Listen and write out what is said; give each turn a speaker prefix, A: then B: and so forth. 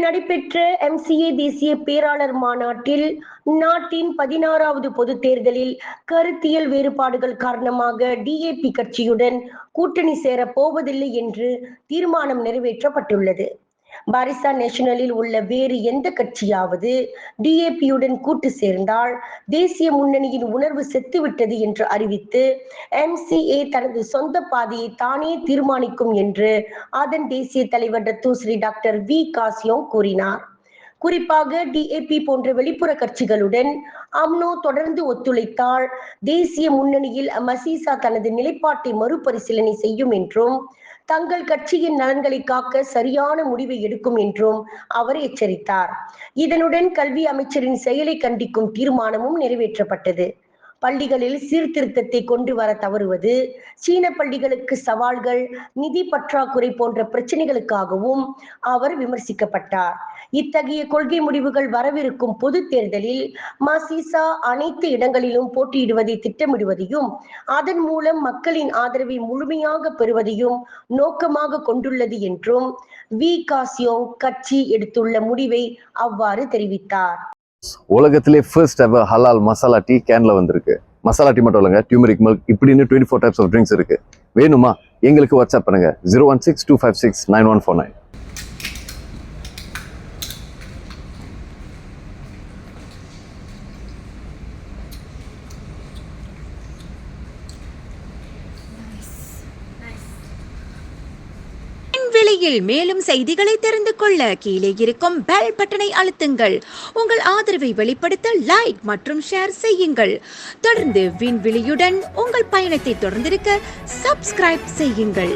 A: நடைபெற்ற MCA தேசிய பேராளர் மாநாட்டில் நாட்டின் 16வது பொதுத் தேர்தலில் கருத்தியல் வேறுபாடுகள் காரணமாக DAP கட்சியுடன் கூட்டணி சேரப் போவதில்லை என்று தீர்மானம் நிறைவேற்றப்பட்டுள்ளது. பாரிசா நேஷனலில் உள்ள வேறு எந்த கட்சியாவது DAPயுடன் கூட்டு சேர்ந்தால் தேசிய முன்னணியின் உணர்வு செத்துவிட்டது என்று அறிவித்து MCA தனது சொந்த பாதையை தானே தீர்மானிக்கும் என்று அதன் தேசிய தலைவர் டத்தோஸ்ரீ டாக்டர் V காசியோங் கூறினார். குறிப்பாக DAP போன்ற வெளிப்புற கட்சிகளுடன் அம்னோ தொடர்ந்து ஒத்துழைத்தால் தேசிய முன்னணியில் மசீசா தனது நிலைப்பாட்டை மறுபரிசீலனை செய்யும் என்றும் தங்கள் கட்சியின் நலன்களை காக்க சரியான முடிவை எடுக்கும் என்றும் அவர் எச்சரித்தார். இதனுடன் கல்வி அமைச்சரின் செயலை கண்டிக்கும் தீர்மானமும் நிறைவேற்றப்பட்டது. பள்ளிகளில் சீர்திருத்தத்தை கொண்டு வர தவறுவது, சீன பள்ளிகளுக்கு சவால்கள், நிதி பற்றாக்குறை போன்ற பிரச்சனைகளுக்காகவும் அவர் விமர்சிக்கப்பட்டார். இத்தகைய கொள்கை முடிவுகள் வரவிருக்கும் பொது தேர்தலில் மசீசா அனைத்து இடங்களிலும் போட்டியிடுவதை திட்டமிடுவதையும் அதன் மூலம் மக்களின் ஆதரவை முழுமையாக பெறுவதையும் நோக்கமாக கொண்டுள்ளது என்றும் V காசியோங் கட்சி எடுத்துள்ள முடிவை அவ்வாறு தெரிவித்தார்.
B: உலகத்திலே ஃபர்ஸ்ட் எவர் ஹலால் மசாலா டீ கேன்ல வந்திருக்கு. மசாலா டீ மட்டும் இல்லைங்க, டியூமரிக் மில்க் இப்படின்னு 24 டைப்ஸ் ஆஃப் ட்ரிங்க்ஸ் இருக்கு. வேணுமா? எங்களுக்கு வாட்ஸ்அப் பண்ணுங்க 016-256-9149.
C: வெளியில் மேலும் செய்திகளை தெரிந்து கொள்ள கீழே இருக்கும் பெல் பட்டனை அழுத்துங்கள். உங்கள் ஆதரவை வெளிப்படுத்த லைக் மற்றும் ஷேர் செய்யுங்கள். தொடர்ந்து விண்வெளியுடன் உங்கள் பயணத்தை தொடர்ந்திருக்க சப்ஸ்கிரைப் செய்யுங்கள்.